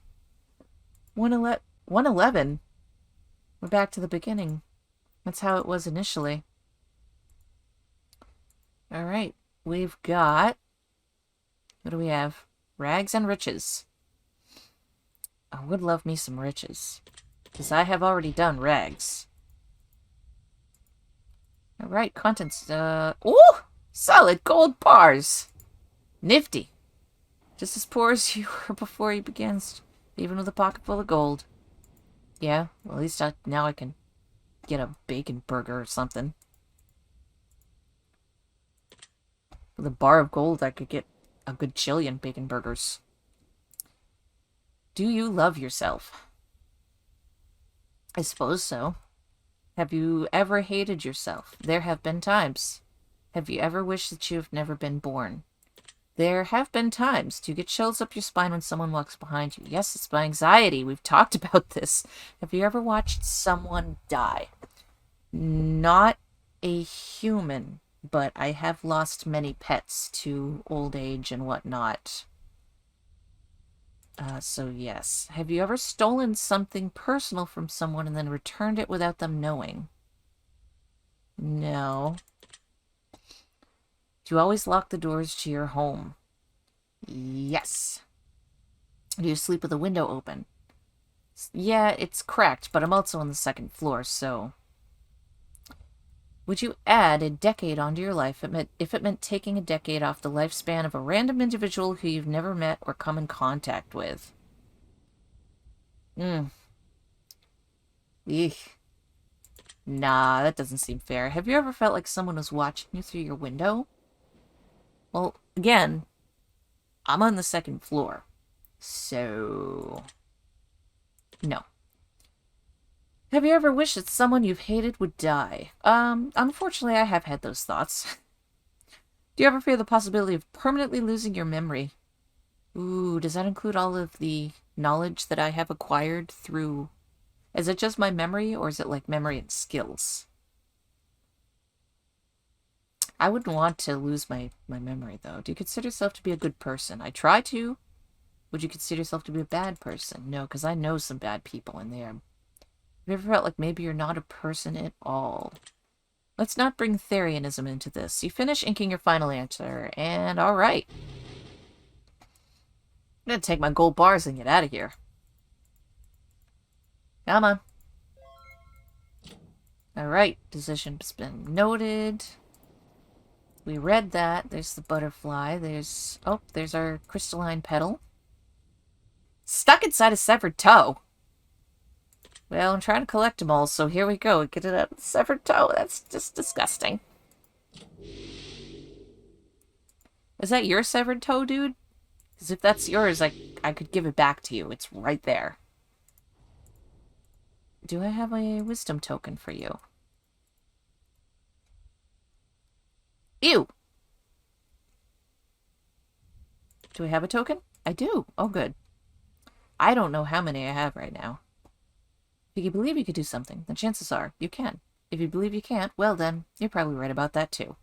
111. We're back to the beginning. That's how it was initially. Alright. We've got... What do we have? Rags and riches. I would love me some riches. Because I have already done rags. Alright, contents. Ooh! Solid gold bars! Nifty. Just as poor as you were before you began, even with a pocket full of gold. Yeah, well, at least now I can get a bacon burger or something. With a bar of gold, I could get a good chillion bacon burgers. Do you love yourself? I suppose so. Have you ever hated yourself? There have been times. Have you ever wished that you have never been born? There have been times. Do you get chills up your spine when someone walks behind you? Yes, it's my anxiety. We've talked about this. Have you ever watched someone die? Not a human, but I have lost many pets to old age and whatnot. So yes. Have you ever stolen something personal from someone and then returned it without them knowing? No. Do you always lock the doors to your home? Yes. Do you sleep with the window open? Yeah, it's cracked, but I'm also on the second floor, so... Would you add a decade onto your life if it meant taking a decade off the lifespan of a random individual who you've never met or come in contact with? Eek. Nah, that doesn't seem fair. Have you ever felt like someone was watching you through your window? Well, again, I'm on the second floor. So... No. Have you ever wished that someone you've hated would die? Unfortunately, I have had those thoughts. Do you ever fear the possibility of permanently losing your memory? Ooh, does that include all of the knowledge that I have acquired through... Is it just my memory, or is it like memory and skills? I wouldn't want to lose my memory, though. Do you consider yourself to be a good person? I try to. Would you consider yourself to be a bad person? No, because I know some bad people in there. Have you ever felt like maybe you're not a person at all? Let's not bring Therianism into this. You finish inking your final answer, and alright. I'm gonna take my gold bars and get out of here. Come on. Alright, decision's been noted. We read that. There's the butterfly. There's... Oh, there's our crystalline petal. Stuck inside a severed toe. Well, I'm trying to collect them all, so here we go. Get it out of the severed toe. That's just disgusting. Is that your severed toe, dude? Because if that's yours, I could give it back to you. It's right there. Do I have a wisdom token for you? Ew! Do I have a token? I do. Oh, good. I don't know how many I have right now. If you believe you could do something, then chances are you can. If you believe you can't, well then, you're probably right about that too.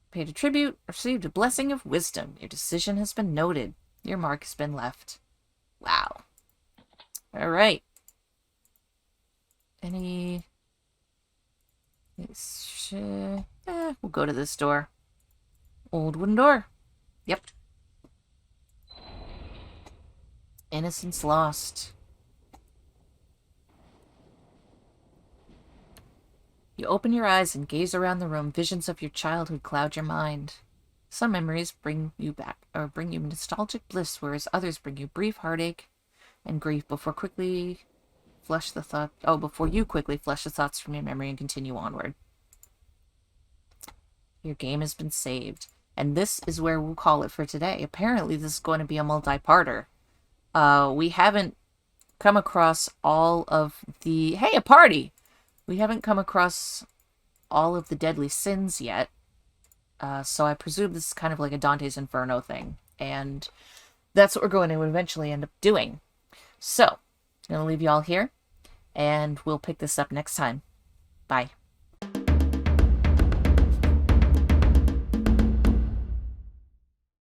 Paid a tribute, received a blessing of wisdom. Your decision has been noted. Your mark has been left. Wow. Alright. Any... we'll go to this door. Old wooden door. Yep. Innocence lost. You open your eyes and gaze around the room. Visions of your childhood cloud your mind. Some memories bring you back, or bring you nostalgic bliss, whereas others bring you brief heartache and grief before you quickly flush the thoughts from your memory and continue onward. Your game has been saved. And this is where we'll call it for today. Apparently this is going to be a multi-parter. We haven't come across all of the... Hey, a party! We haven't come across all of the deadly sins yet. So I presume this is kind of like a Dante's Inferno thing. And that's what we're going to eventually end up doing. So, I'm going to leave you all here. And we'll pick this up next time. Bye.